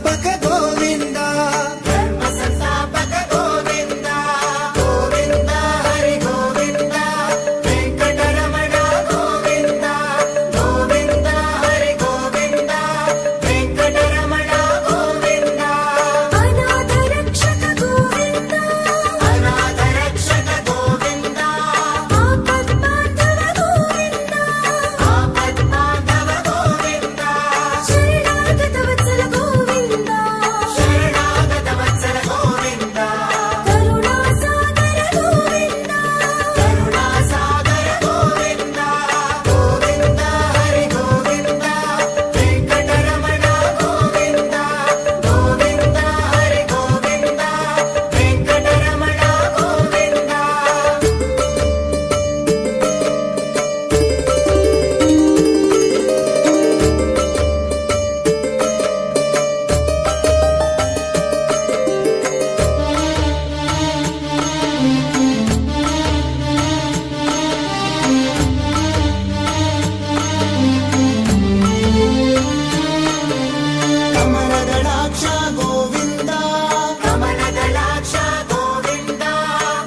సంస్థాపక గోవింద ధర్మ సంస్థాపక గోవింద గోవింద హరి గోవింద వెంకటరమణ గోవింద గోవింద హరి గోవింద వెంకటరమణ గోవింద అనాథ రక్షక గోవింద అనాథ రక్షక గోవింద ఆపద్బాంధవ గోవింద ఆపద్బాంధవ గోవింద శరణాగత వత్సల గోవింద శరణాగత వత్సల గోవింద కరుణాసాగర గోవింద కరుణాసాగర గోవింద గోవింద హరి గోవింద వెంకటరమణ గోవింద గోవింద హరి గోవింద వెంకటరమణ గోవింద కమలదళాక్ష గోవింద కమలదళాక్ష గోవింద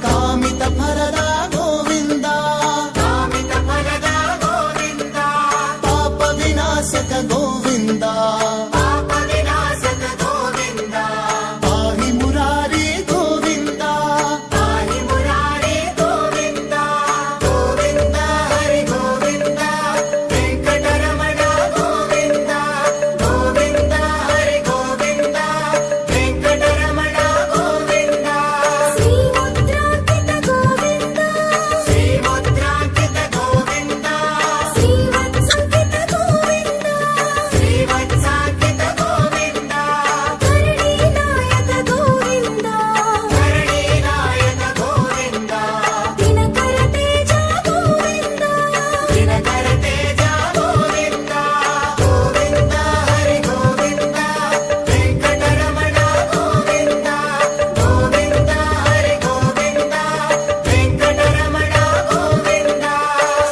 కామిత ఫలద గోవింద కామిత ఫలద గోవింద పాప వినాశక గోవింద పాప వినాశక గోవింద పాహి మురారి గోవింద పాహి మురారి గోవింద గోవింద హరి గోవింద వెంకటరమణ గోవింద గోవింద హరి గోవింద వెంకటరమణ గోవింద శ్రీముద్రాంకిత గోవింద శ్రీముద్రాంకిత గోవింద శ్రీవత్సంకిత గోవింద శ్రీవత్సాంకిత గోవింద ధరణీనాయక గోవింద ధరణీనాయక గోవింద దినకర తేజ గోవింద దినకర తేజ గోవింద గోవింద హరి గోవింద వెంకటరమణ గోవింద గోవింద హరి గోవింద వెంకటరమణ గోవింద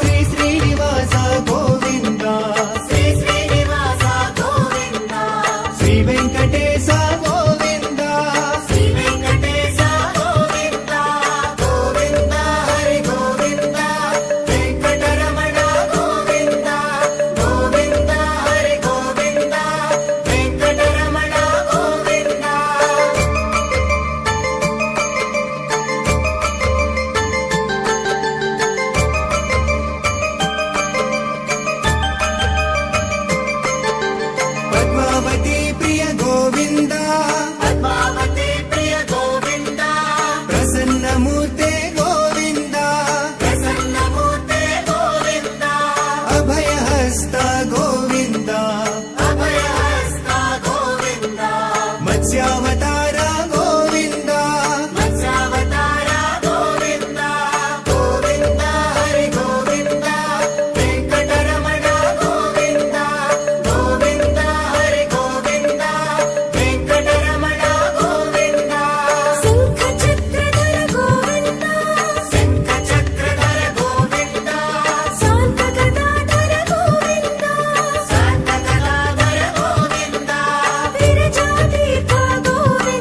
శ్రీ శ్రీనివాస గోవింద శ్రీ శ్రీనివాస గోవింద శ్రీ వెంకటేశ గోవింద శ్రీ వెంకటేశ గోవింద గోవింద హరి గోవింద వెంకటరమణ గోవింద గోవింద హరి గోవింద వెంకటరమణ గోవింద పద్మావతి ప్రియ గోవింద పద్మావతి ప్రియ గోవింద ప్రసన్నమూర్తే గోవింద ప్రసన్నమూర్తే గోవింద అభయహస్త గోవింద అభయహస్త గోవింద మత్స్యావతార గోవింద మత్స్యావతార గోవింద గోవింద హరి గోవింద వెంకటరమణ గోవింద గోవింద హరి గోవింద వెంకటరమణ గోవింద శంఖ చక్రధర గోవింద శంఖ చక్రధర గోవింద శాంత గదాధర గోవింద శాంత గదాధర గోవింద విరజాతీర్థ గోవింద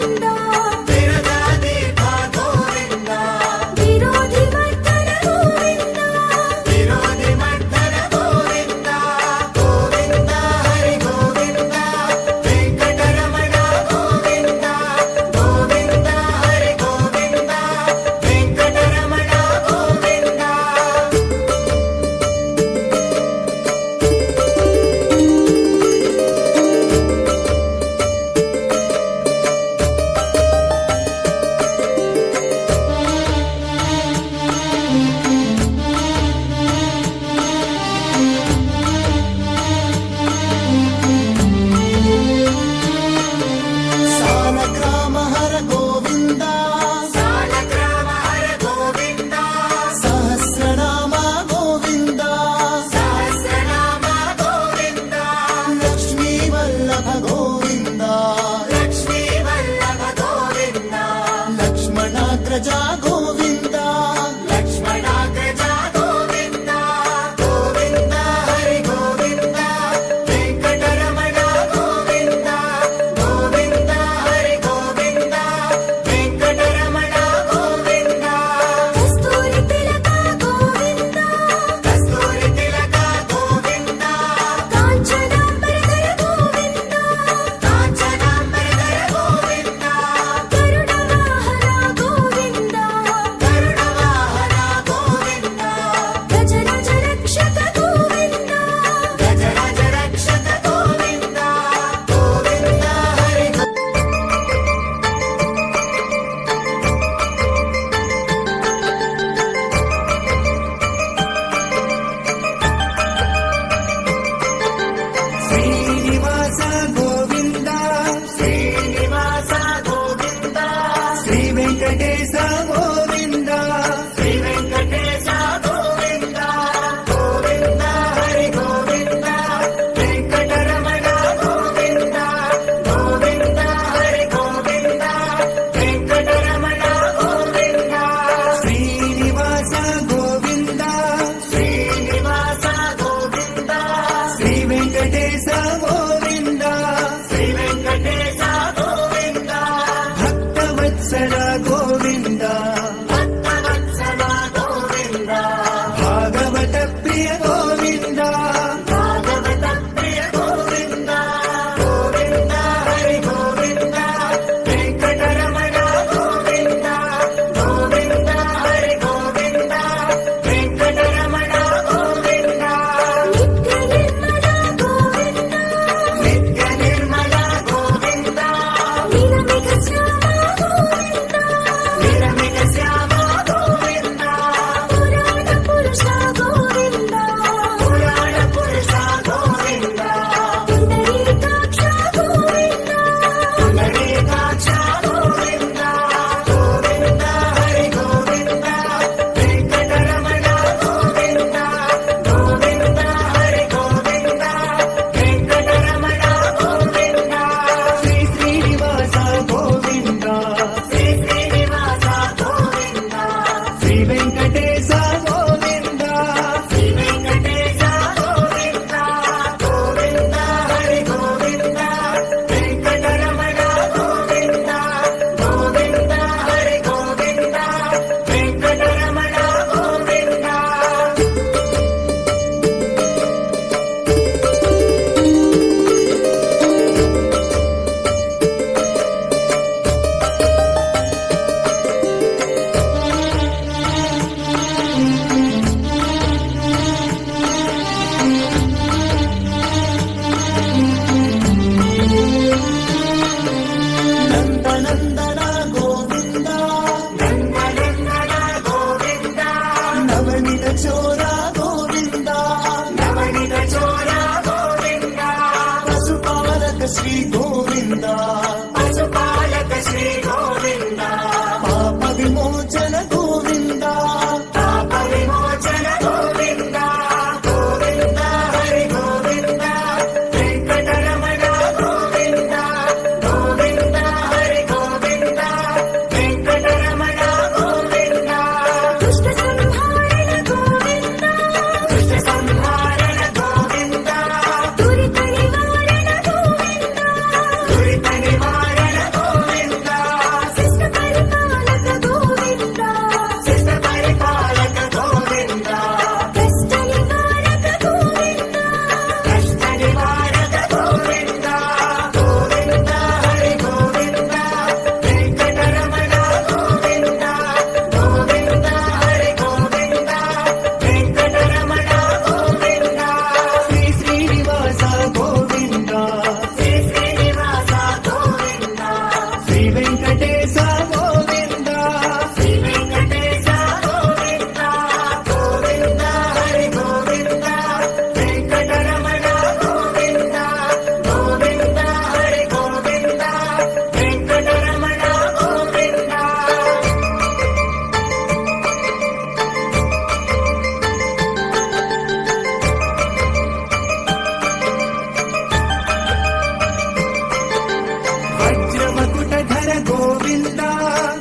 ಗೋವಿಂದ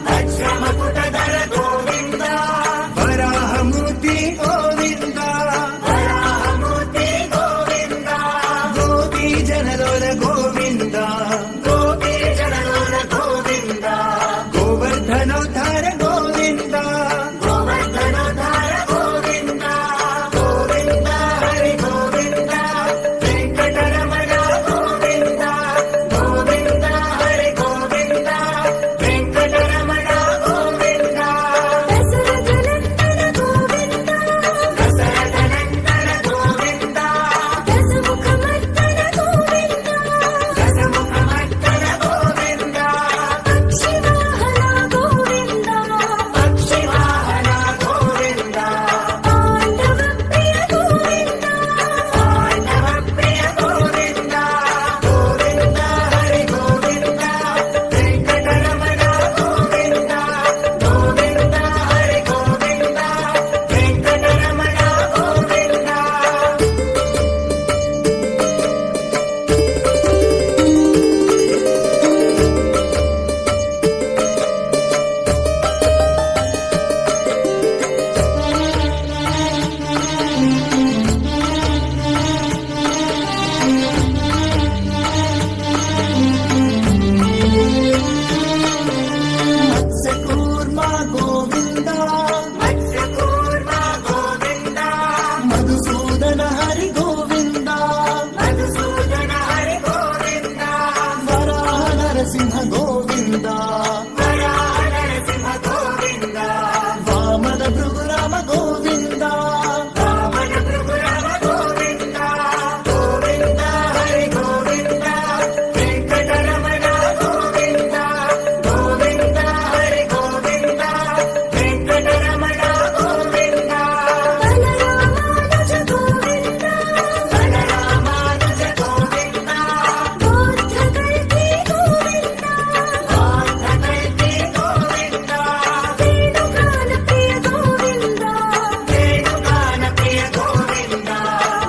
ವಜ್ರಮಕುಟಧರ ಗೋವಿಂದ ವರಾಹಮೂರ್ತಿ ಗೋವಿಂದ ವರಾಹಮೂರ್ತಿ ಗೋವಿಂದ ಗೋಪಿ ಜನಲೋಲ ಗೋವಿಂದ ಗೋಪಿ ಜನಲೋಲ ಗೋವಿಂದ ಗೋವರ್ಧನೋದ್ಧಾರ ಗೋವಿಂದ ಗೋವರ್ಧನೋದ್ಧಾರ ಗೋವಿಂದ ಗೋವಿಂದ ಹರಿ ಗೋವಿಂದ ವೆಂಕಟರಮಣ ಗೋವಿಂದ ಗೋವಿಂದ ಹರಿ ಗೋವಿಂದ ವೆಂಕಟರಮಣ ಗೋವಿಂದ ದಶರಥನಂದನ ಗೋವಿಂದ ದಶರಥನಂದನ ಗೋವಿಂದ ದಶಮುಖಮರ್ದನ ಗೋವಿಂದ ದಶಮುಖಮರ್ದನ ಗೋವಿಂದ ಪಕ್ಷಿವಾಹನ ಗೋವಿಂದ ಪಕ್ಷಿವಾಹನ ಗೋವಿಂದ ಪಾಂಡವ ಪ್ರಿಯ ಗೋವಿಂದ ಪಾಂಡವ ಪ್ರಿಯ ಗೋವಿಂದ ಗೋವಿಂದ ಹರಿ ಗೋವಿಂದ ವೆಂಕಟರಮಣ ಗೋವಿಂದ ಗೋವಿಂದ ಹರಿ ಗೋವಿಂದ ವೆಂಕಟರಮಣ ಗೋವಿಂದ ಮತ್ಸ್ಯಕೂರ್ಮ ಗೋವಿಂದ ಮತ್ಸ್ಯಕೂರ್ಮ ಗೋವಿಂದ ಮಧುಸೂದನ ಹರಿ ಗೋವಿಂದ ಮಧುಸೂದನ ಹರಿ ಗೋವಿಂದ ವರಾಹ ನರಸಿಂಹ ಗೋವಿಂದ ವರಾಹ ನರಸಿಂಹ ಗೋವಿಂದ ವಾಮನ ಭೃಗುರಾಮ ಗೋವಿಂದ ವಾಮನ ಭೃಗುರಾಮ ಗೋವಿಂದ ಗೋವಿಂದ ಹರಿ ಗೋವಿಂದ ವೆಂಕಟರಮಣ ಗೋವಿಂದ ಗೋವಿಂದ ಹರಿ ಗೋವಿಂದ ವೆಂಕಟರಮಣ ಗೋವಿಂದ ಬಲರಾಮಾನುಜ ಗೋವಿಂದ ಬಲರಾಮಾನುಜ ಗೋವಿಂದ ಬೌದ್ಧಕಲ್ಕಿ ಗೋವಿಂದ ಬೌದ್ಧಕಲ್ಕಿ ಗೋವಿಂದ ವೇಣುಗಾನ ಪ್ರಿಯ ಗೋವಿಂದ ವೇಣುಗಾನ ಪ್ರಿಯ ಗೋವಿಂದ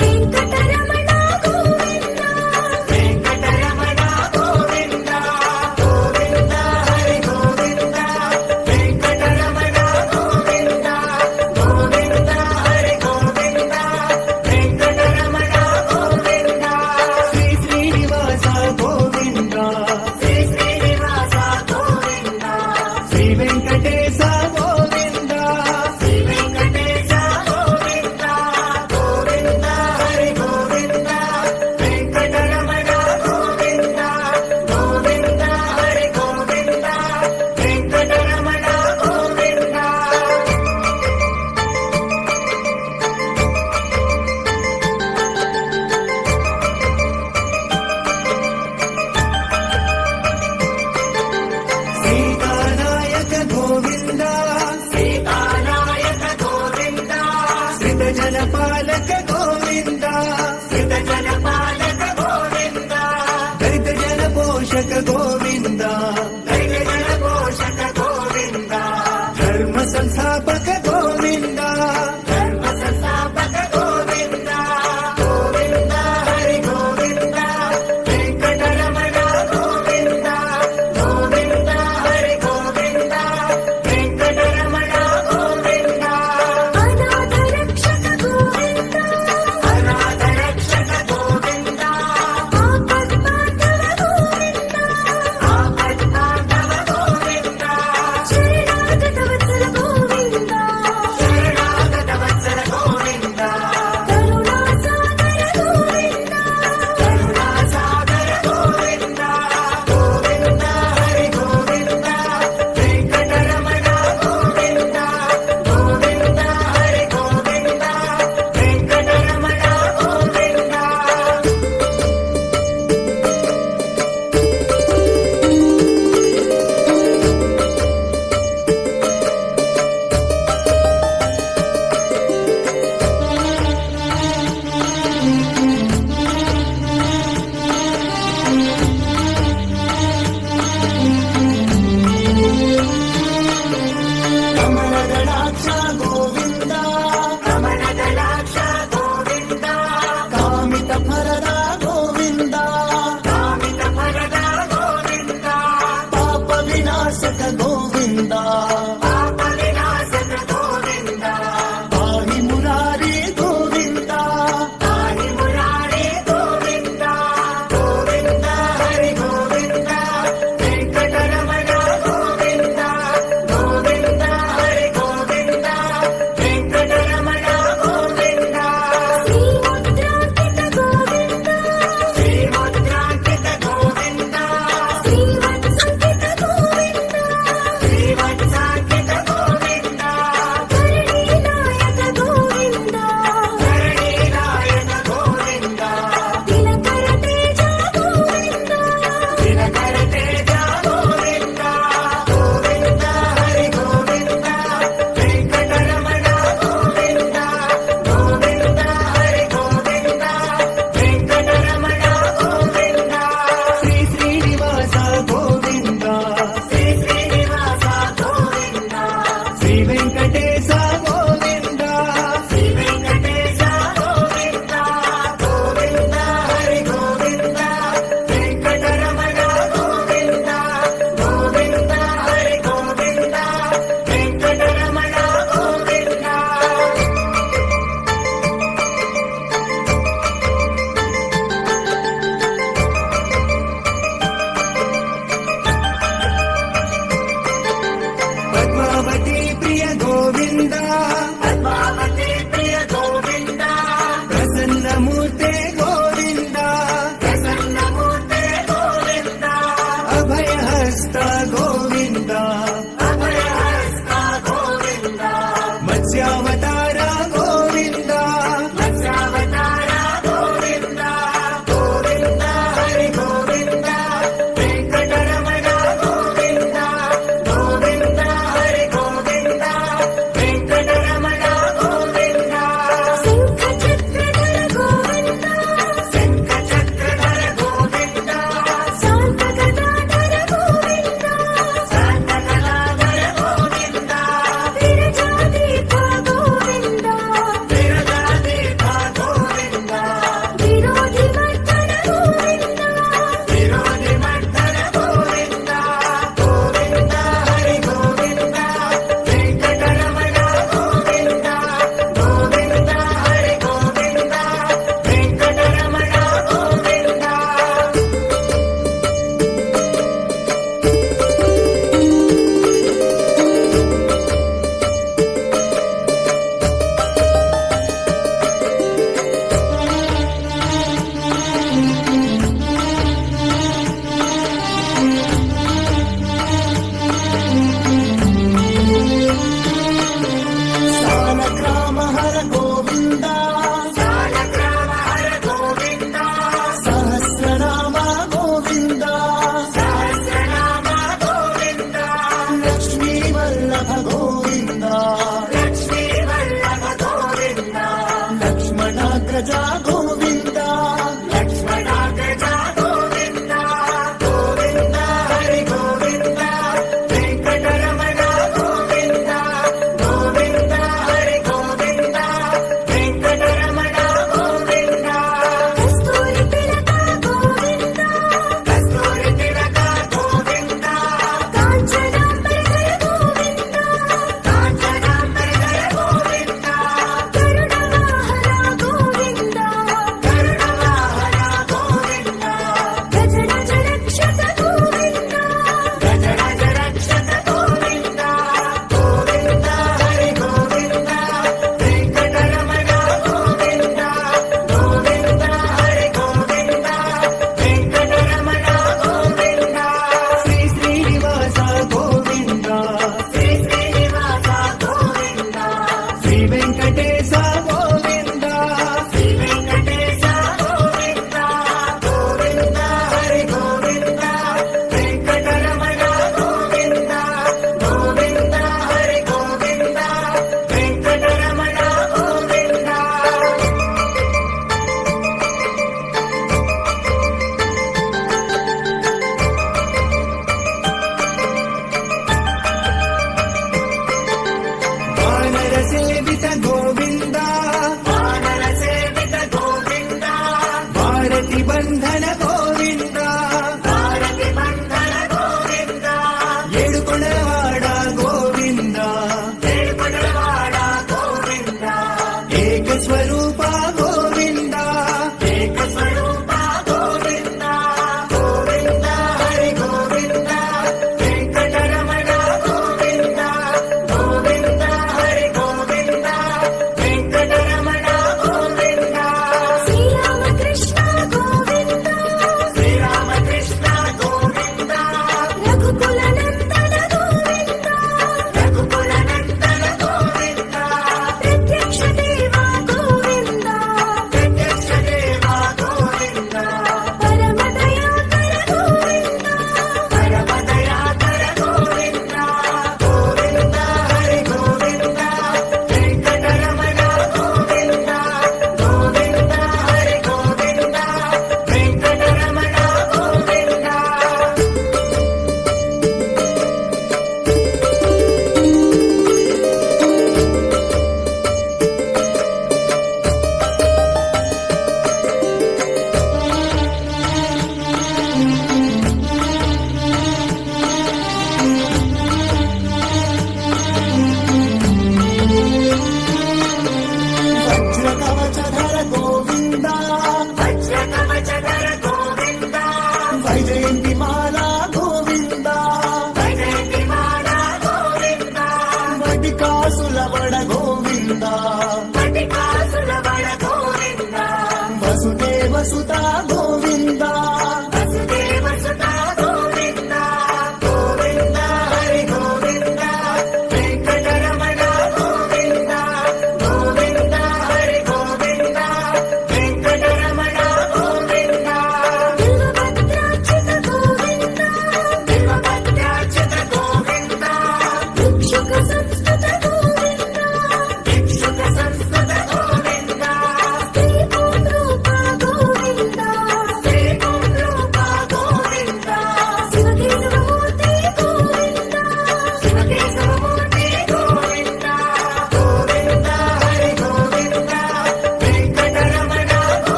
ವೆಂಕಟರಮಣ ಗೋವಿಂದ ವೆಂಕಟರಮಣ ಗೋವಿಂದ ಗೋವಿಂದ ಹರಿ ಗೋವಿಂದ ವೆಂಕಟರಮಣ ಗೋವಿಂದ ಗೋವಿಂದ ಹರಿ ಗೋವಿಂದ ವೆಂಕಟರಮಣ ಗೋವಿಂದ ಶ್ರೀ ಶ್ರೀನಿವಾಸ ಗೋವಿಂದ ಶ್ರೀ ಶ್ರೀನಿವಾಸ ಗೋವಿಂದ ಶ್ರೀ ವೆಂಕಟೇಶ ಗೋವಿಂದ ಶ್ರೀ ವೆಂಕಟೇಶ ಗೋವಿಂದ ಗೋವಿಂದ ಹರಿ ಗೋವಿಂದ ವೆಂಕಟರಮಣ ಗೋವಿಂದ ಗೋವಿಂದ ಹರಿ ಗೋವಿಂದ ವೆಂಕಟರಮಣ ಗೋವಿಂದ ಸೀತಾನಾಯಕ ಗೋವಿಂದ ಸೀತಾನಾಯಕ ಗೋವಿಂದ ಶ್ರಿತ ಜನಪಾಲಕ ಗೋವಿಂದ ಶ್ರಿತ ಜನಪಾಲಕ ಗೋವಿಂದ ದಲಿತ ಜನ ಪೋಷಕ ಗೋವಿಂದ ದೈವ ಜನ ಪೋಷಕ ಗೋವಿಂದ ಧರ್ಮ ಸಂಸ್ಥಾಪಕ ಗೋವಿಂದ ಧರ್ಮ ಸಂಸ್ಥಾಪಕ ಗೋವಿಂದ ಗೋವಿಂದ ಹರಿ ಗೋವಿಂದ ವೆಂಕಟರಮಣ ಗೋವಿಂದ ಗೋವಿಂದ ಹರಿ ಗೋವಿಂದ ವೆಂಕಟರಮಣ ಗೋವಿಂದ ಅನಾಥ ರಕ್ಷಕ ಗೋವಿಂದ ಅನಾಥ ರಕ್ಷಕ ಗೋವಿಂದ ಆಪತ್ಪಾಂಡವ ಗೋವಿಂದ ಆಪತ್ಪಾಂಡವ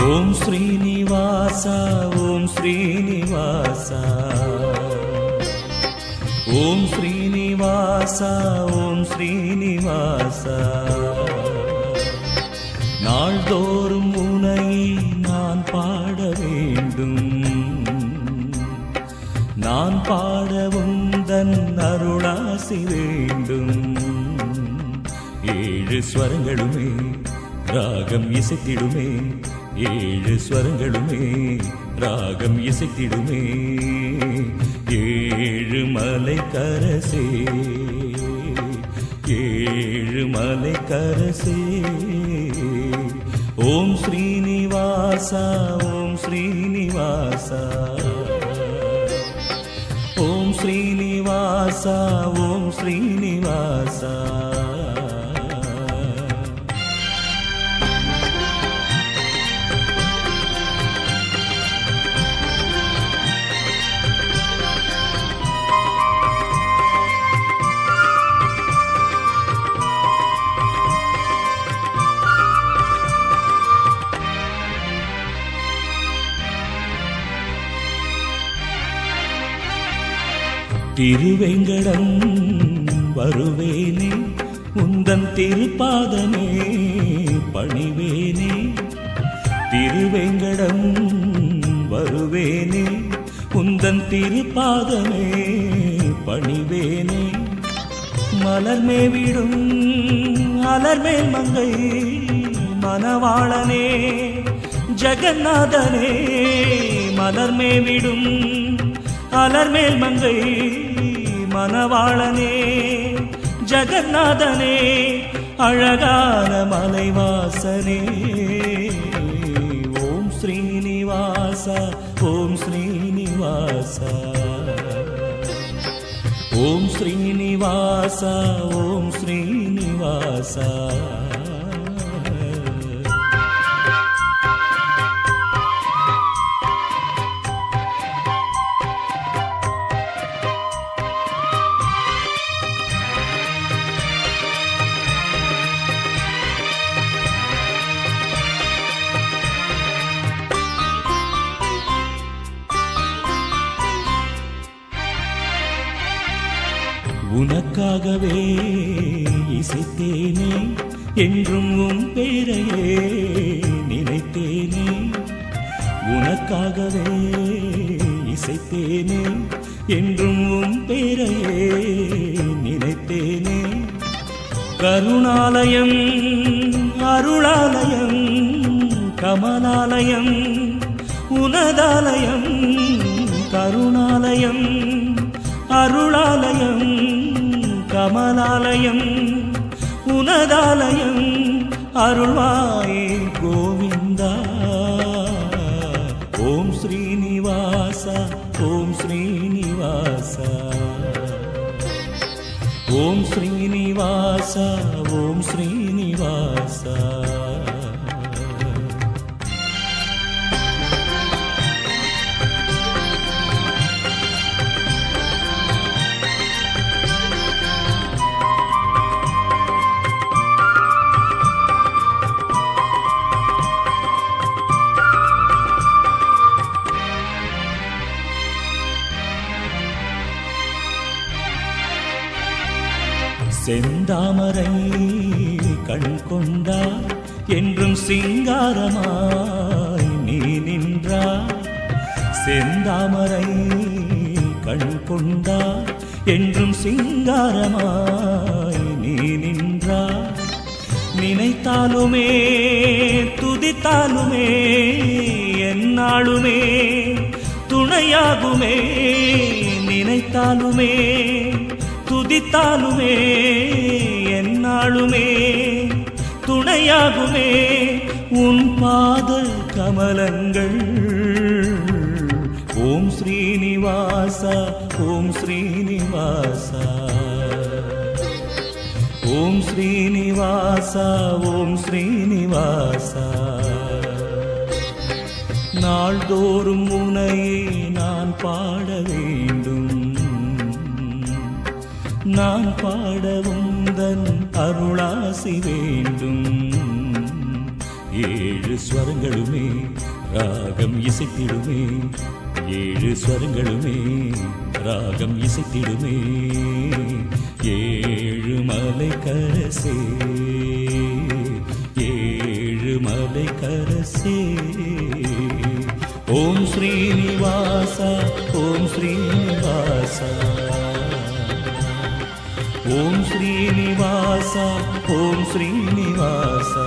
ஓம் ஸ்ரீனிவாசா ஓம் ஸ்ரீனிவாசா ஓம் ஸ்ரீனிவாசா ஓம் ஸ்ரீனிவாசா நாள்தோறும் உனை நான் பாட வேண்டும் நான் பாட உந்தன் அருளாசி வேண்டும் ஏழு ஸ்வரங்களுமே ராகம் இசைத்திடுமே ஏழு ஸ்வரங்களுமே ராகம் இசைத்திடுமே ஏழு மலை கரசே ஏழு மலை கரசே ஓம் ஸ்ரீனிவாசா ஓம் ஸ்ரீனிவாசா ஓம் ஸ்ரீனிவாசா ஓம் ஸ்ரீனிவாசா திருவேங்கடம் வருவேனே உந்தன் திருப்பாதமே பணிவேனே திருவேங்கடம் வருவேனே உந்தன் திருப்பாதமே பணிவேனே மலர்மேவிடும் அலர்மேல் மங்கை மணவாளனே ஜெகநாதனே மலர்மேவிடும் அலர்மேல் மங்கை மணவாளனே ஜெகநாதனே அழகான மலைவாசனே ஓம் ஸ்ரீனிவாசா ஓம் ஸ்ரீனிவாசா ஓம் ஸ்ரீனிவாசா ஓம் ஸ்ரீனிவாசா உனக்காகவே இசைத்தேனே என்றும் உன் பேரையே நினைத்தேனே உனக்காகவே இசைத்தேனே என்றும் உன் பேரையே நினைத்தேனே கருணாலயம் அருளாலயம் கமலாலயம் உனதாலயம் கருணாலயம் அருளாலயம் கமலாலயம் உனதாலயம் அருள்வாயே கோவிந்தா ஓம் ஸ்ரீனிவாசா ஓம் ஸ்ரீனிவாசா ஓம் ஸ்ரீனிவாசா ஓம் ஸ்ரீனிவாசா செந்தாமரை கண் கொண்டார் என்றும் சிங்காரமாய் நீ நின்றார் செந்தாமரை கண் கொண்டார் என்றும் சிங்காரமாய் நீ நின்றார் நினைத்தாலுமே துதித்தாலுமே எந்நாளுமே துணையாகுமே நினைத்தாலுமே துதித்தாலுமே எந்நாளுமே துணையாகுமே உன் பாத கமலங்கள் ஓம் ஸ்ரீனிவாசா ஓம் ஸ்ரீனிவாசா ஓம் ஸ்ரீனிவாசா ஓம் ஸ்ரீனிவாசா நாள்தோறும் உனையே நான் பாட வேண்டும் நான் பாட உந்தன் அருளாசி வேண்டும் ஏழு ஸ்வரங்களுமே ராகம் இசைத்திடுமே, ஏழு ஸ்வரங்களுமே ராகம் இசைத்திடுமே. ஏழு மலை கரசே, ஏழு மலை கரசே. ஓம் ஸ்ரீனிவாசா, ஓம் ஸ்ரீனிவாசா, ஓம் ஸ்ரீனிவாசா, ஓம் ஸ்ரீனிவாசா.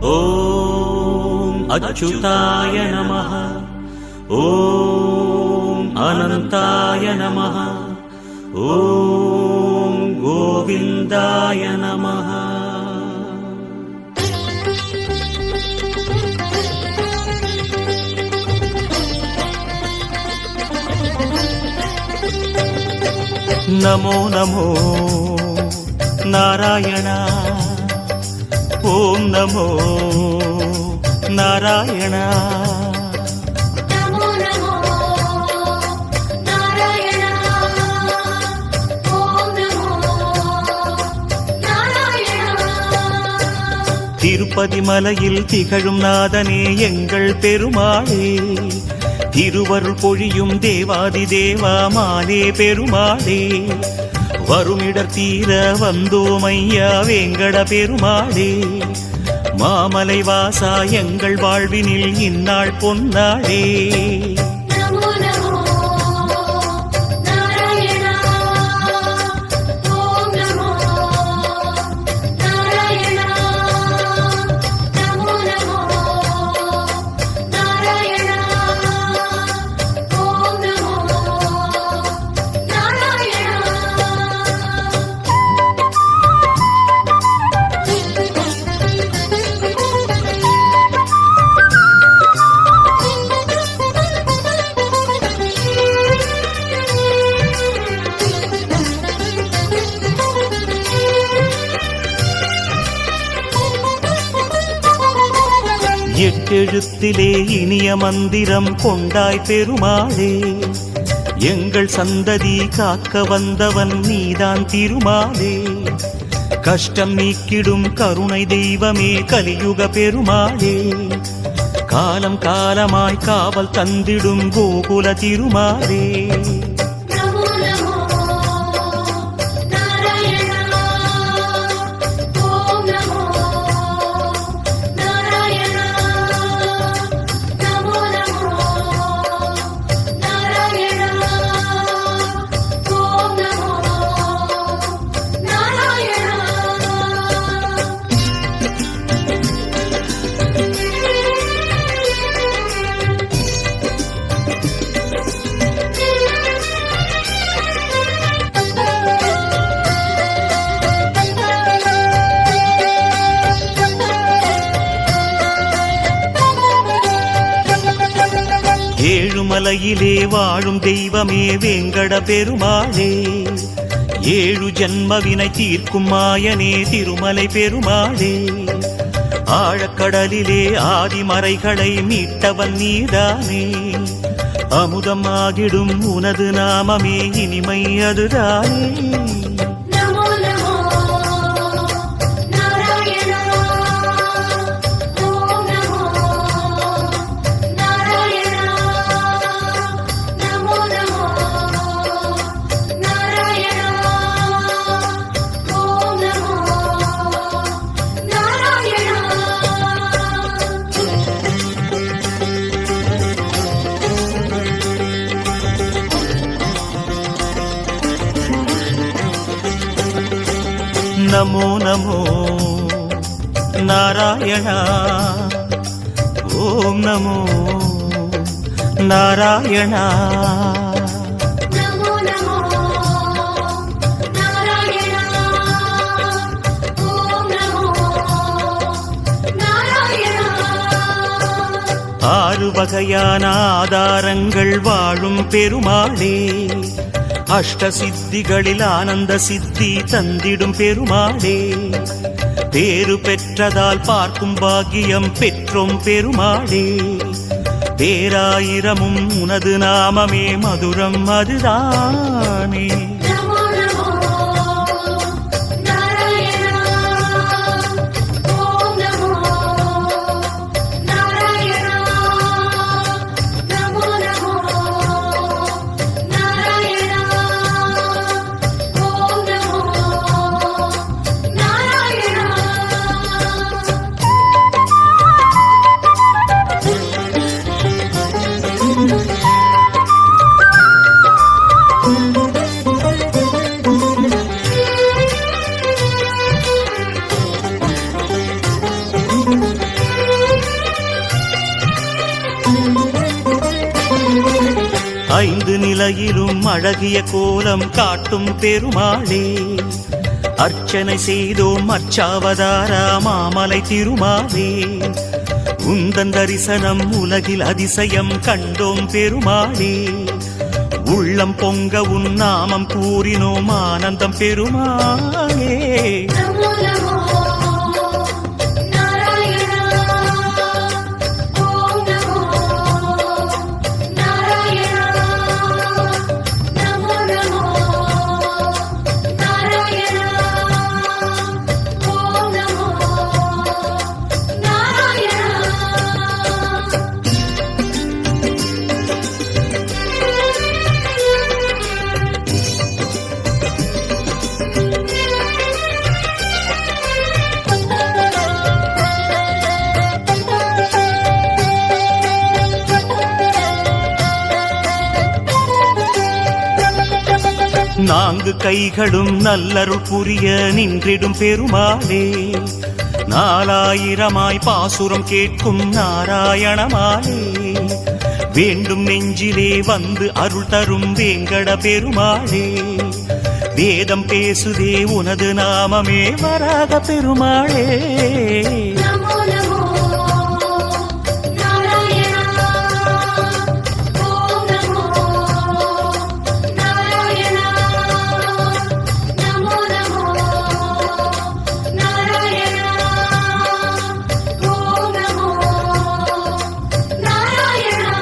ஓம் அச்சுதாய நமः, ஓம் அனந்தாய நமः, ஓம் கோவிந்தாய நமः. நமோ நமோ நாராயண, ஓம் நமோ நாராயண. நமோ நமோ நாராயண, ஓம் நமோ நாராயண. திருப்பதி மலையில் திகழும் நாதனே எங்கள் பெருமாளே, திருவருள் பொழியும் தேவாதி தேவா மாலே பெருமாளே. வருமிடர் தீர வந்தோம் ஐயா வேங்கட பெருமாளே. மாமலை வாசா எங்கள் வாழ்வினில் இந்நாள் பொன்னாளே. நமோ நமோ நாராயண, ஓம் நமோ நாராயண. நமோ நமோ நாராயண, ஓம் நமோ நாராயண. எட்டெழுத்திலே இனிய மந்திரம் கொண்டாய் பெருமாளே. எங்கள் சந்ததி காக்க வந்தவன் நீதான் திருமாலே. கஷ்டம் நீக்கிடும் கருணை தெய்வமே கலியுக பெருமாளே. காலம் காலமாய் காவல் தந்திடும் கோகுல திருமாலே. நமோ நமோ நாராயண, ஓம் நமோ நாராயண. நமோ நமோ நாராயண, ஓம் நமோ நாராயண. ஏழுமலையிலே வாழும் தெய்வமே வேங்கட பெருமாளே. ஏழு ஜன்மவினை தீர்க்கும் மாயனே திருமலை பெருமாளே. ஆழக்கடலிலே ஆதிமறைகளை மீட்டவன் நீதானே. அமுதம் ஆகிடும் உனது நாமமே இனிமை அதுதானே. நமோ நமோ நாராயண, ஓம் நமோ நாராயண. நமோ நமோ நாராயண, ஓம் நமோ நாராயண. நமோ நமோ நாராயண, ஓம் நமோ நாராயண. நமோ நமோ நாராயண, ஓம் நமோ நாராயண. ஆறு வகையான ஆதாரங்கள் வாழும் பெருமாளே. அஷ்ட சித்திகளில் ஆனந்த சித்தி தந்திடும் பெருமாளே. பேரு பெற்றதால் பார்க்கும் பாக்கியம் பெற்றோம் பெருமாளே. பேராயிரமும் உனது நாமமே மதுரம் அதுதானே. நமோ நமோ நாராயணா. ஓம் நமோ நாராயணா. நமோ நமோ நாராயணா. ஓம் நமோ நாராயணா. ஐந்து நிலையிலும் அழகிய கோலம் காட்டும் பெருமாளே. அர்ச்சனை செய்தோம் அர்ச்சாவதாரா மாமலை திருமாவே. உந்தன் தரிசனம் உலகில் அதிசயம் கண்டோம் பெருமாளே. உள்ளம் பொங்க உன் நாமம் கூறினோம் ஆனந்தம் பெருமாளே. நமோ நமோ நாராயணா. ஓம் நமோ நாராயணா. நமோ நமோ நாராயணா. ஓம் நமோ நாராயணா. நான்கு கைகளும் நல்லருள் புரிய நின்றிடும் பெருமாளே. நாலாயிரமாய் பாசுரம் கேட்கும் நாராயணமாலே. வேண்டும் நெஞ்சிலே வந்து அருள் தரும் வேங்கட பெருமாளே. வேதம் பேசுதே உனது நாமமே வராக பெருமாளே. நமோ நமோ நாராயணா. ஓம் நமோ நாராயணா. நமோ நமோ நாராயணா. ஓம் நமோ நாராயணா.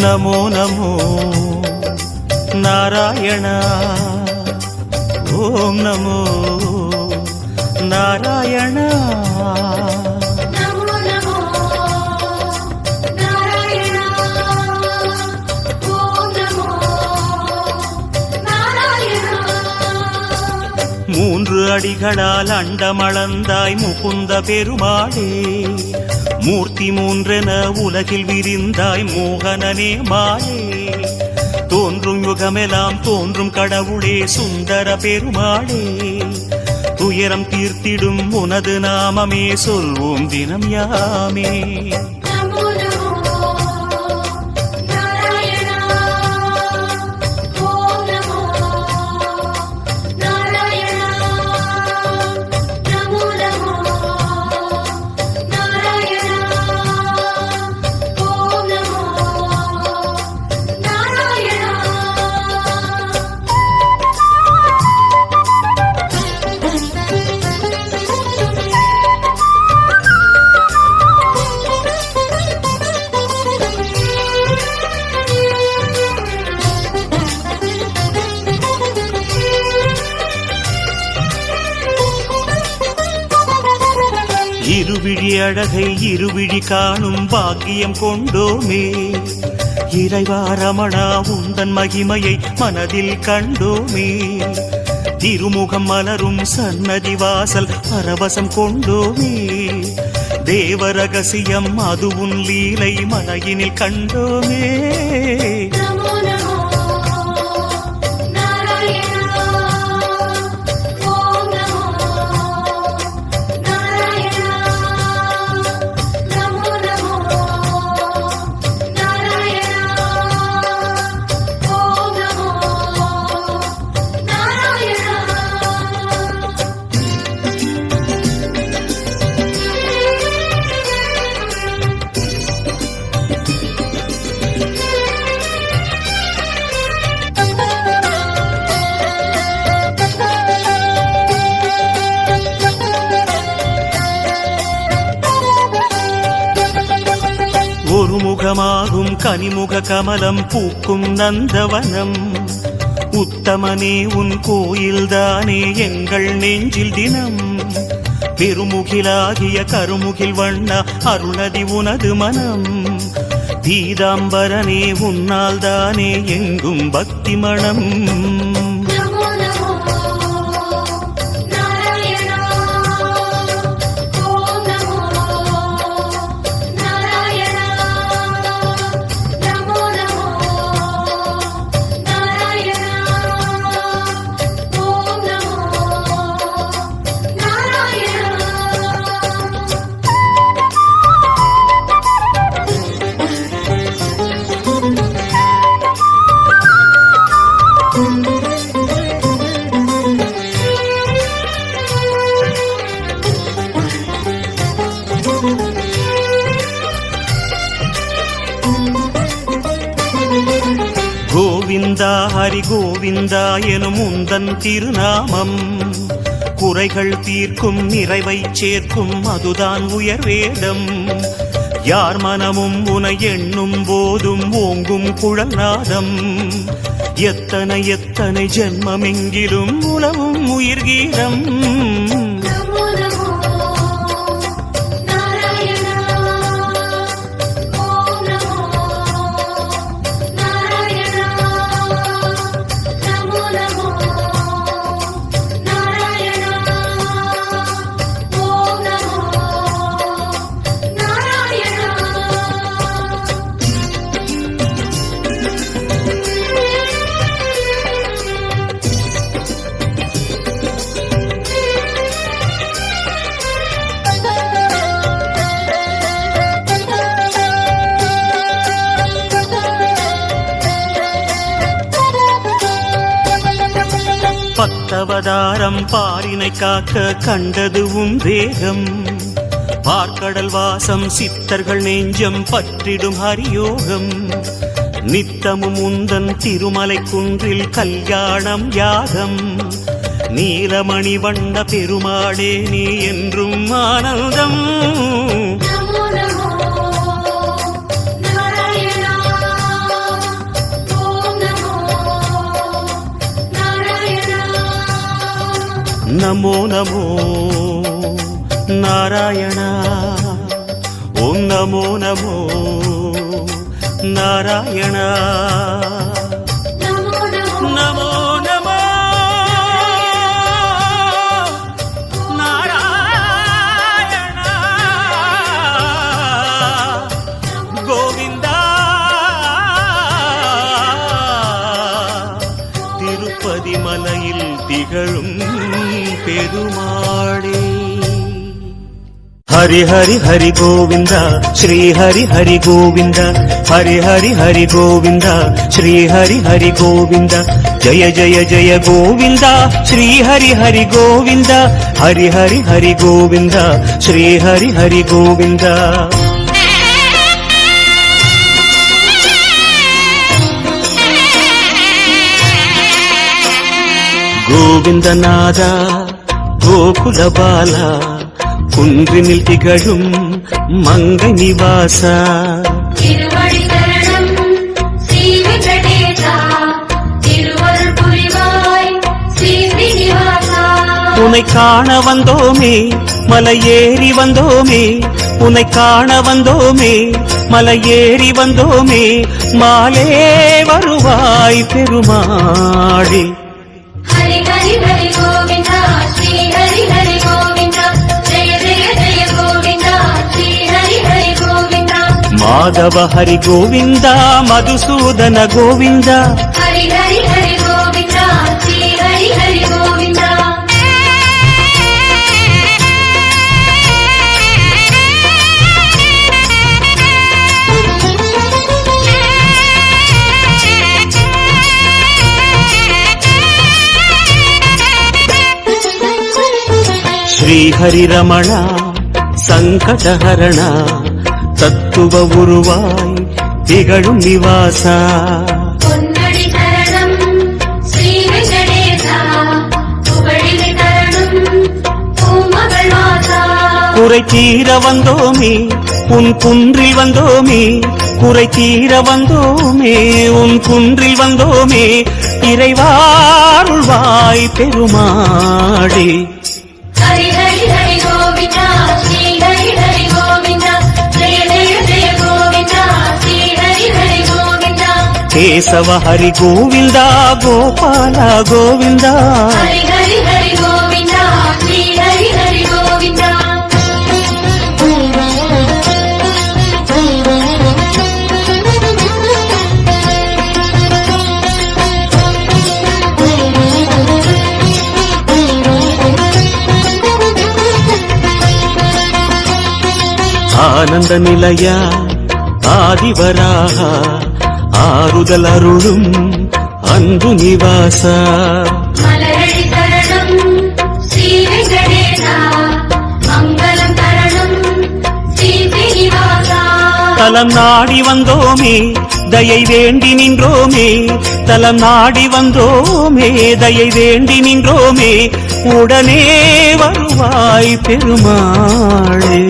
நமோ நமோ நாராயண. ஓம் நமோ நாராயண. நமோ நமோ நாராயணா. ஓம் நமோ நாராயணா. மூன்று அடிகளால் அண்டமளந்தாய் முகுந்த பெருமாளே. மூர்த்தி மூன்றென உலகில் விரிந்தாய் மோகனனே மாலே. தோன்றும் யுகமெல்லாம் தோன்றும் கடவுளே சுந்தர பெருமாளே. துயரம் தீர்த்திடும் உனது நாமமே சொல்வோம் தினம் யாமே. நமோ நமோ நாராயணா. ஓம் நமோ நாராயணா. நமோ நமோ நாராயணா. ஓம் நமோ நாராயணா. இருவிழி அழகை இருவிழி காணும் பாக்கியம் கொண்டோமே. இறைவா ரமணா உந்தன் மகிமையை மனதில் கண்டோமே. திருமுகம் மலரும் சன்னதி வாசல் பரவசம் கொண்டோமே. தேவ ரகசியம் அது உன் லீலை மலையினில் கண்டோமே. நமோ நமோ நாராயணா. ஓம் நமோ நாராயணா. நமோ நமோ நாராயணா. ஓம் நமோ நாராயணா. கற்பூரமாகும் கனிமுக கமலம் பூக்கும் நந்தவனம் உத்தமனே உன் கோயில்தானே எங்கள் நெஞ்சில் தினம் பெருமுகிலாகிய கருமுகில் வண்ண அருணதி உனது மனம் பீதாம்பரனே உன்னால் தானே எங்கும் பக்தி மணம் நமோ நமோ நாராயணா ஓம் நமோ நாராயணா நமோ நமோ நாராயணா ஓம் நமோ நாராயணா கோவிந்தா ஹரி கோவிந்தா எனும் உந்தன் திருநாமம் குறைகள் தீர்க்கும் நிறைவை சேர்க்கும் அதுதான் உயர் வேதம் யார் மனமும் உனை எண்ணும் போதும் ஓங்கும் குழல் நாதம் எத்தனை எத்தனை ஜென்மமெங்கிலும் உலவும் உயிர் கீதம் நமோ நமோ நாராயணா ஓம் நமோ நாராயணா நமோ நமோ நாராயணா ஓம் நமோ நாராயணா பத்தவதாரம் பாரினை காக்க கண்டது உன் வேகம் பார்க்கடல் வாசம் சித்தர்கள் நெஞ்சம் பற்றிடும் ஹரியோகம் நித்தமும் உந்தன் திருமலை குன்றில் கல்யாணம் யாகம் நீலமணி வண்ண பெருமாளே நீ என்றும் ஆனந்தம் நமோ நமோ நாராயணா ஓம் நமோ நாராயணா நமோ நமோ நாராயணா ஓம் நமோ நமோ நாராயணா நமோ நமோ நமோ நமோ நாராயணா கோவிந்தா திருப்பதி மலையில் திகழும் பெருமாளே ஹரி ஹரி ஹரி கோவிந்தா ஸ்ரீ ஹரி ஹரி கோவிந்தா ஹரி ஹரி ஹரி கோவிந்தா ஸ்ரீ ஹரி ஹரி கோவிந்தா ஜய ஜய ஜய கோவிந்தா ஸ்ரீ ஹரி ஹரி கோவிந்தா ஹரி ஹரி ஹரி கோவிந்தா ஸ்ரீ ஹரி ஹரி கோவிந்தா கோவிந்தநாதா கோகுலபாலா குன்றினில் திகழும் மங்கை நிவாசா திருவடி சரணம் ஸ்ரீ வெங்கடேசா திருவருள் புரிவாய் ஸ்ரீ ஸ்ரீனிவாசா உன்னை காண வந்தோமே மலையேறி வந்தோமே உன்னை காண வந்தோமே மலையேறி வந்தோமே மாலே வருவாய் பெருமாளே ஹரி ஹரி ஹரி கோவிந்தா ஸ்ரீ ஹரி ஹரி கோவிந்தா ஜெய ஜெய ஜெய கோவிந்தா ஸ்ரீ ஹரி ஹரி கோவிந்தா மாதவ ஹரி கோவிந்தா மதுசூதன கோவிந்தா ஹரி ஹரி ஹரி கோவிந்தா ஸ்ரீ ஹரி ஹரி கோவிந்தா ஸ்ரீ ஹரி ரமண சங்கடஹரண தத்துவ உருவாய் திகழும் நிவாசா பொன்னடி சரணம் ஸ்ரீ வெங்கடேசா புகழினை தரணும் பூமகள் வாசா குறை தீர வந்தோமே உன் குன்றில் வந்தோமே குறை தீர வந்தோமே உன் குன்றில் வந்தோமே இறைவாருள்வாய் பெருமாளே. ஹரி ஹரி ஹரி கோவிந்தா ஸ்ரீ ஹரி ஹரி கோவிந்தா ஜெய ஜெய ஜெய கோவிந்தா ஸ்ரீ ஹரி ஹரி கோவிந்தா. கேசவ ஹரி கோவிந்தா கோபால கோவிந்தா. ஹரி ஹரி ஹரி கோவிந்தா ஸ்ரீ ஹரி ஹரி கோவிந்தா. ஆனந்த நிலைய ஆதிவராக ஆறுதல் அருளும் அன்பு நிவாச மலரடி தரணம் ஸ்ரீ வெங்கடேசா மங்களம் தரணம் ஸ்ரீ ஸ்ரீனிவாசா. தலம் நாடி வந்தோமே தயை வேண்டி நின்றோமே தலம் நாடி வந்தோமே தயை வேண்டி நின்றோமே உடனே வருவாய் பெருமாளே.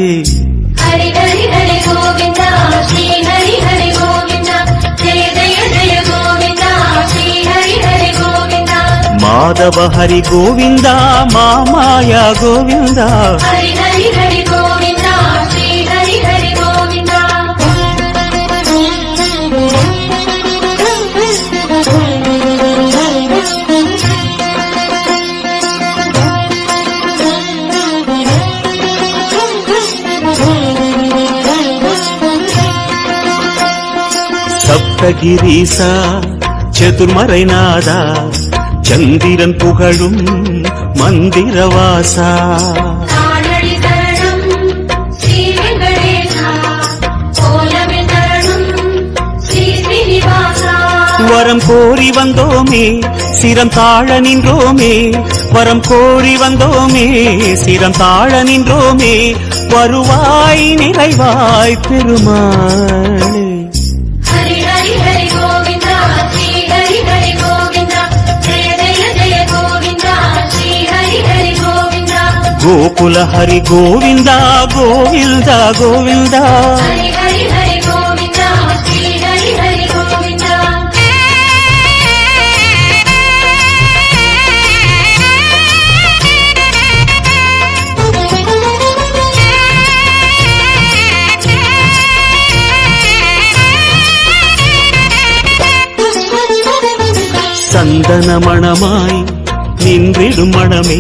ஹரி ஹரி ஹரி கோவிந்தா ஸ்ரீ ஹரி ஹரி கோவிந்தா ஜெய ஜெய ஜெய கோவிந்தா ஸ்ரீ ஹரி ஹரி கோவிந்தா. மாதவ ஹரி கோவிந்தா மாமாயா கோவிந்தா. ஹரி ஹரி ஹரி கோவிந்தா ஸ்ரீ ஹரி ஹரி கோவிந்தா. சப்தகிரீசா சதுர்மறைநாதா சந்திரன் புகழும் மந்திரவாசா. தாளடி தரணம் ஸ்ரீ வெங்கடேசா கோலமில் தரணம் ஸ்ரீ ஸ்ரீனிவாசா. வரம் கோரி வந்தோமே சிரம் தாழ நின்றோமே வரம் கோரி வந்தோமே சிரம் தாழ நின்றோமே வருவாய் நிறைவாய் பெருமாளே. ஹரி ஹரி ஹரி கோவிந்தா ஸ்ரீ ஹரி ஹரி கோவிந்தா ஜெய ஜெய ஜெய கோவிந்தா ஸ்ரீ ஹரி ஹரி கோவிந்தா. கோகுல ஹரி கோவிந்தா கோவிந்தா கோவிந்தா. ஹரி ஹரி ஹரி கோவிந்தா ஸ்ரீ ஹரி ஹரி கோவிந்தா. சந்தன மணமாய் நின்றிடும் மணமே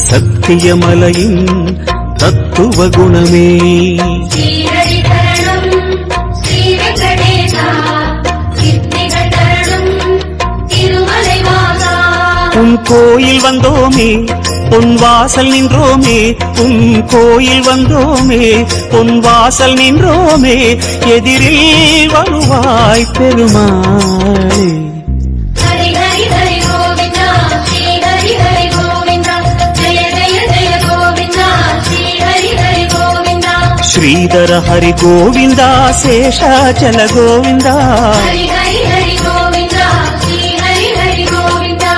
சத்தியமலையின் தத்துவ குணமே. ஸ்ரீஹரி தரணம் ஸ்ரீ வெங்கடேசா சித்திகள் தரணம் திருமலை வாசா. உன் கோயில் வந்தோமே பொன் வாசல் நின்றோமே உன் கோயில் வந்தோமே பொன் வாசல் நின்றோமே எதிரில் வருவாய் பெருமாளே. ஹரி ஹரி ஹரி கோவிந்தா ஸ்ரீ ஹரி ஹரி கோவிந்தா ஜெய ஜெய ஜெய கோவிந்தா ஸ்ரீ ஹரி ஹரி கோவிந்தா. ஸ்ரீதர ஹரி கோவிந்தா சேஷாச்சல கோவிந்தா. ஹரி ஹரி ஹரி கோவிந்தா ஸ்ரீ ஹரி ஹரி கோவிந்தா.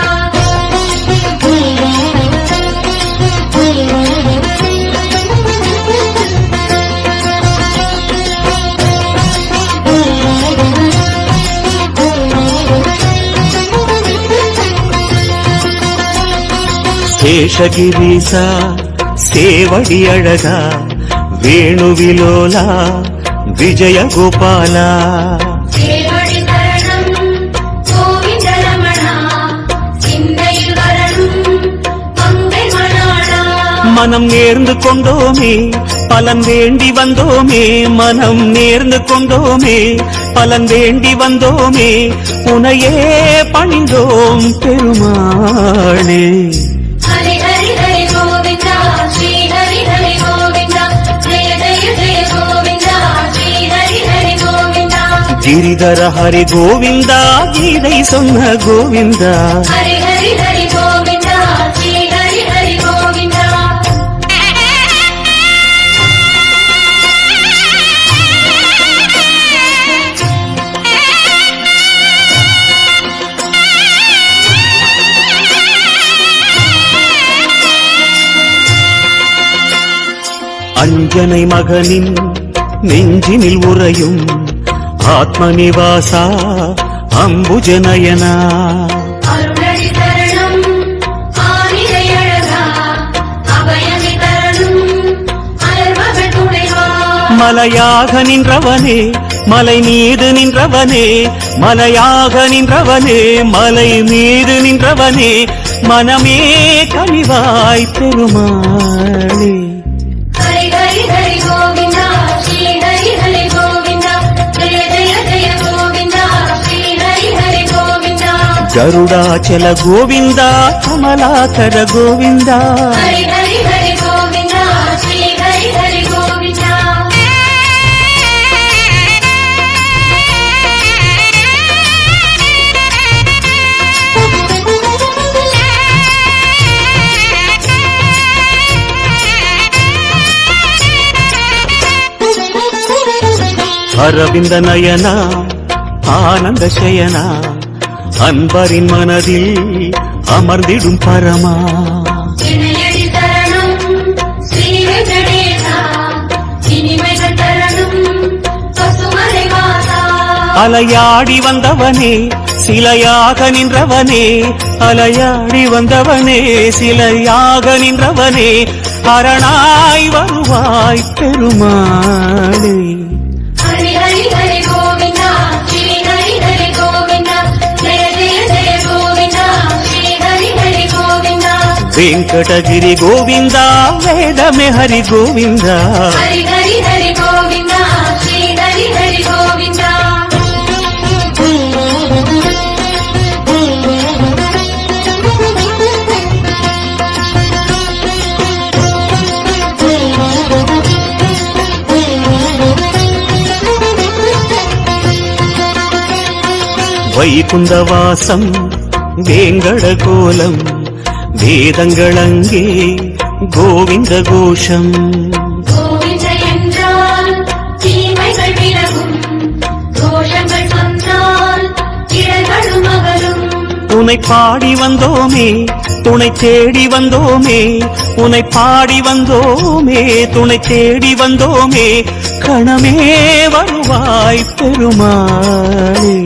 சேஷகிரீசா சேவடி அழகா வேணுவிலோலா விஜய கோபாலா. சேவடி தரணம் கோவிந்த ரமணா சிந்தையில் வரணும் மங்கை மணாளா. மனம் நேர்ந்து கொண்டோமே பலன் வேண்டி வந்தோமே மனம் நேர்ந்து கொண்டோமே பலன் வேண்டி வந்தோமே உனையே பணிந்தோம் பெருமாளே. ஹரி ஹரி ஹரி கோவிந்தா ஸ்ரீ ஹரி ஹரி கோவிந்தா ஜெய ஜெய ஜெய கோவிந்தா ஸ்ரீ ஹரி ஹரி கோவிந்தா. கிரிதர ஹரி கோவிந்தா கீதை சொன்ன கோவிந்தா. ஹரி ஹரி ஹரி கோவிந்தா ஸ்ரீ ஹரி ஹரி கோவிந்தா. அஞ்சனை மகனின் நெஞ்சினில் உறையும் ఆత్మనివాస అంబుజనయన அருளடி தரணம் ஆனிரை அழகா அபயமி தரணும் அலர்மகள் துணைவா மலையாக நின்றவனே மலை மீது நின்றவனே மலையாக நின்றவனே மலை மீது நின்றவனே மனமே கனிவாய் பெருமாளே ஹரி ஹரி ஹரி கோவிந்தா ஸ்ரீ ஹரி ஹரி கோவிந்தா ஜெய ஜெய ஜெய கோவிந்தா ஸ்ரீ ஹரி ஹரி கோவிந்தா గరుడాచల గోవింద కమలాకర గోవింద ஹரி ஹரி ஹரி கோவிந்தா ஸ்ரீ ஹரி ஹரி கோவிந்தா அரவிந்த நயன ஆனந்த சயன அன்பரின் மனதில் அமர்ந்திடும் பரமா இணையடி தரணம் ஸ்ரீ வெங்கடேசா இனிமைகள் தரணம் பசுமலை வாசா அலையாடி வந்தவனே சிலையாக நின்றவனே அலையாடி வந்தவனே சிலையாக நின்றவனே அரணாய் வருவாய் பெருமாளே ஹரி ஹரி ஹரி கோவிந்தா ஸ்ரீ ஹரி ஹரி கோவிந்தா ஜெய ஜெய ஜெய கோவிந்தா ஸ்ரீ ஹரி ஹரி கோவிந்தா వెంకటగిరి గోవింద వేదమే హరి గోవింద ஹரி ஹரி ஹரி கோவிந்தா ஸ்ரீ ஹரி ஹரி கோவிந்தா வைகுந்தவாசம் வேங்கட கோலம் வேதங்களங்கே கோவிந்த கோஷம் கோவிந்த என்றால் தீமைகள் விலகும் தோஷங்கள் சொன்னால் இடர்களும் அகலும் உன்னை பாடி வந்தோமே துணை தேடி வந்தோமே உன்னை பாடி வந்தோமே துணை தேடி வந்தோமே கணமே வருவாய் பெருமாளே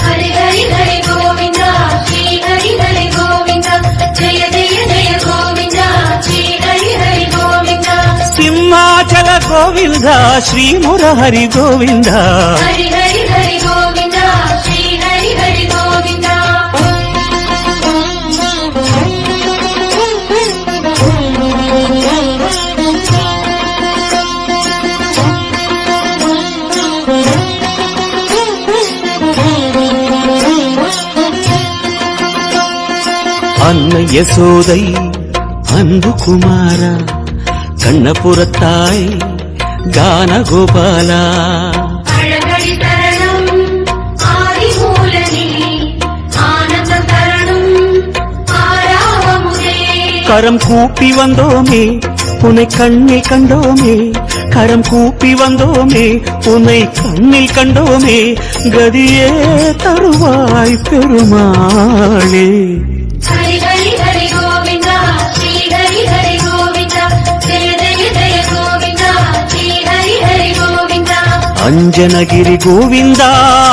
ஹரி ஹரி ஹரி கோவிந்தா ஸ்ரீ ஹரி ஹரி கோவிந்தா ஜெய ஜெய ஜெய கோவிந்தா ஸ்ரீ ஹரி ஹரி கோவிந்தா సింహాచల గోవింద శ్రీ మురహరి గోవింద ஹரி ஹரி ஹரி கோவிந்தா ஸ்ரீ ஹரி ஹரி கோவிந்தா அன்னை யசோதை அன்பு குமார கண்ணபுரத்தாய் கான கோபாலா அழகடி தரணம் ஆதி மூலனே ஆனந்தம் தரணம் ஆராவமுதே கரம் கூப்பி வந்தோமே உன்னை கண்ணில் கண்டோமே கரம் கூப்பி வந்தோமே உன்னை கண்ணில் கண்டோமே கதியே தருவாய் பெருமாளே ஹரி ஹரி ஹரி கோவிந்தா ஸ்ரீ ஹரி ஹரி கோவிந்தா ஜெய ஜெய ஜெய கோவிந்தா ஸ்ரீ ஹரி ஹரி கோவிந்தா అంజనగిరి గోవింద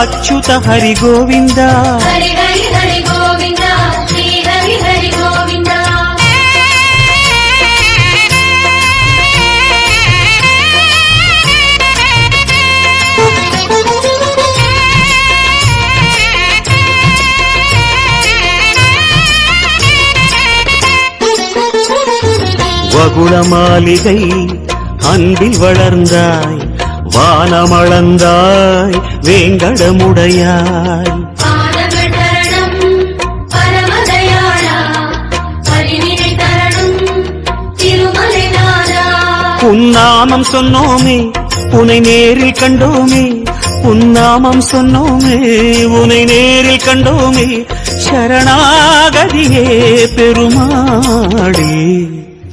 అచ్యుత హరి గోవింద ஹரி ஹரி ஹரி கோவிந்தா ஸ்ரீ ஹரி ஹரி கோவிந்தா வகுள மாளிகை அன்பில் வளர்ந்தாய் வானமளந்தாய் வேங்கடமுடையாய் பாதங்கள் தரணம் பரமதயாளா பரிநிலை தரணம் திருமலை நாதா உன்னாமம் சொன்னோமே உனை நேரில் கண்டோமே உன்னாமம் சொன்னோமே உனை நேரில் கண்டோமே சரணாகதியே பெருமாளே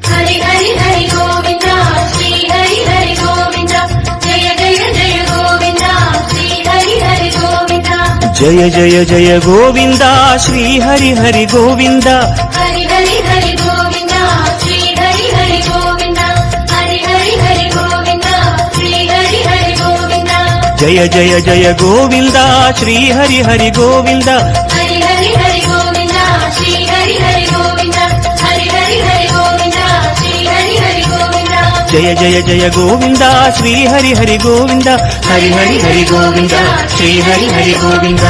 ஹரி ஹரி ஹரி கோவிந்தா ஸ்ரீ ஹரி ஹரி கோவிந்தா ஜெய ஜெய ஜெய கோவிந்தா ஸ்ரீ ஹரி ஹரி கோவிந்தா జయ జయ జయ గోవింద శ్రీ హరి హరి గోవింద ஹரி ஹரி ஹரி கோவிந்தா ஸ்ரீ ஹரி ஹரி கோவிந்தா ஹரி ஹரி ஹரி கோவிந்தா ஸ்ரீ ஹரி ஹரி கோவிந்தா జయ జయ జయ గోవింద శ్రీ హరి హరి గోవింద హరి హరి హరి గోవింద శ్రీ హరి హరి గోవింద హరి హరి హరి గోవింద శ్రీ హరి హరి గోవింద జయ జయ జయ గోవింద శ్రీ హరి హరి గోవింద హరి హరి హరి గోవింద శ్రీ హరి హరి గోవింద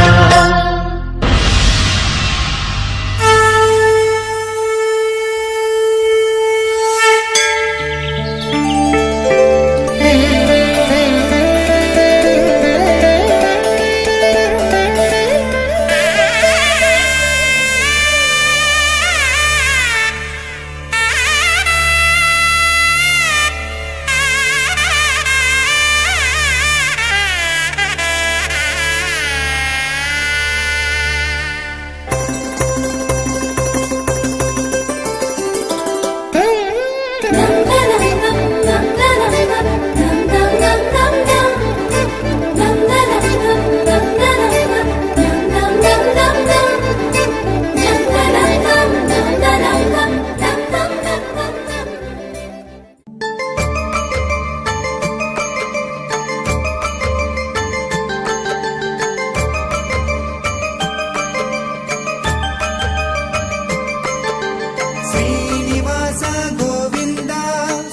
శ్రీనివాస గోవింద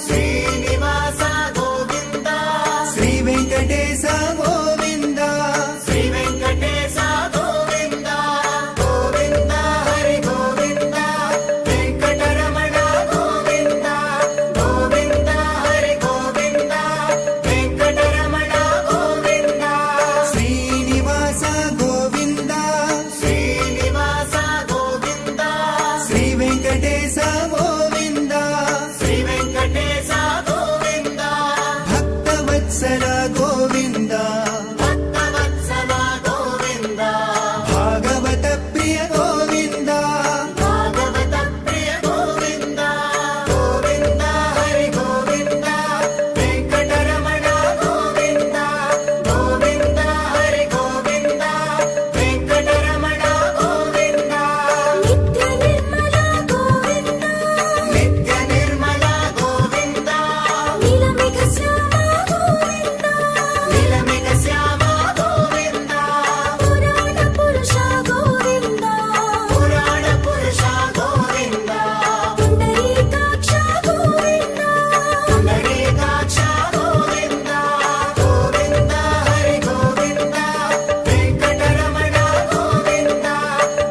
శ్రీనివాస గోవింద శ్రీ వెంకటేశ గోవింద శ్రీ వెంకటేశ గోవింద గోవింద హరి గోవింద వెంకటరమణ గోవింద గోవింద హరి గోవింద వెంకటరమణ గోవింద శ్రీనివాస గోవింద శ్రీనివాస గోవింద శ్రీ వెంకటేశ గోవింద శ్రీ వెంకటేశ గోవింద భక్తవత్సల గోవింద భక్తవత్సల గోవింద భాగవత ప్రియ గోవింద భాగవత ప్రియ గోవింద గోవింద హరి గోవింద వెంకటరమణ గోవింద గోవింద హరి గోవింద వెంకటరమణ గోవింద నిత్య నిర్మల గోవింద నీలమేఘ శ్యామ గోవింద నీలమేఘ శ్యామ గోవింద పురాణ పురుష గోవింద పురాణ పురుష గోవింద పుండరీకాక్ష గోవింద పుండరీకాక్ష గోవింద గోవింద హరి గోవింద వెంకటరమణ గోవింద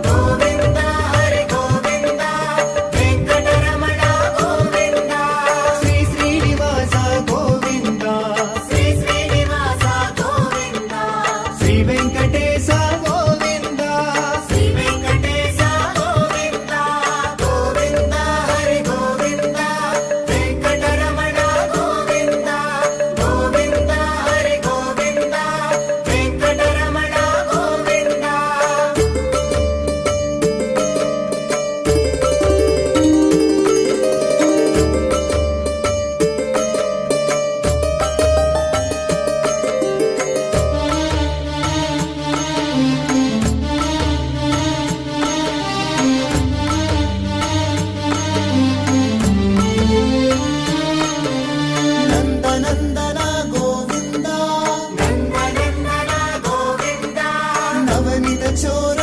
గోవింద హరి గోవింద వెంకటరమణ గోవింద శ్రీ శ్రీనివాస గోవింద శ్రీ శ్రీనివాస గోవింద శ్రీ వెంకటేశ గోవింద శ్రీ వెంకటేశ గోవింద గోవింద హరి గోవింద వెంకటరమణ గోవింద గోవింద హరి గోవింద వెంకటరమణ గోవింద నందనందన గోవింద నందనందన గోవింద నవనిత చోర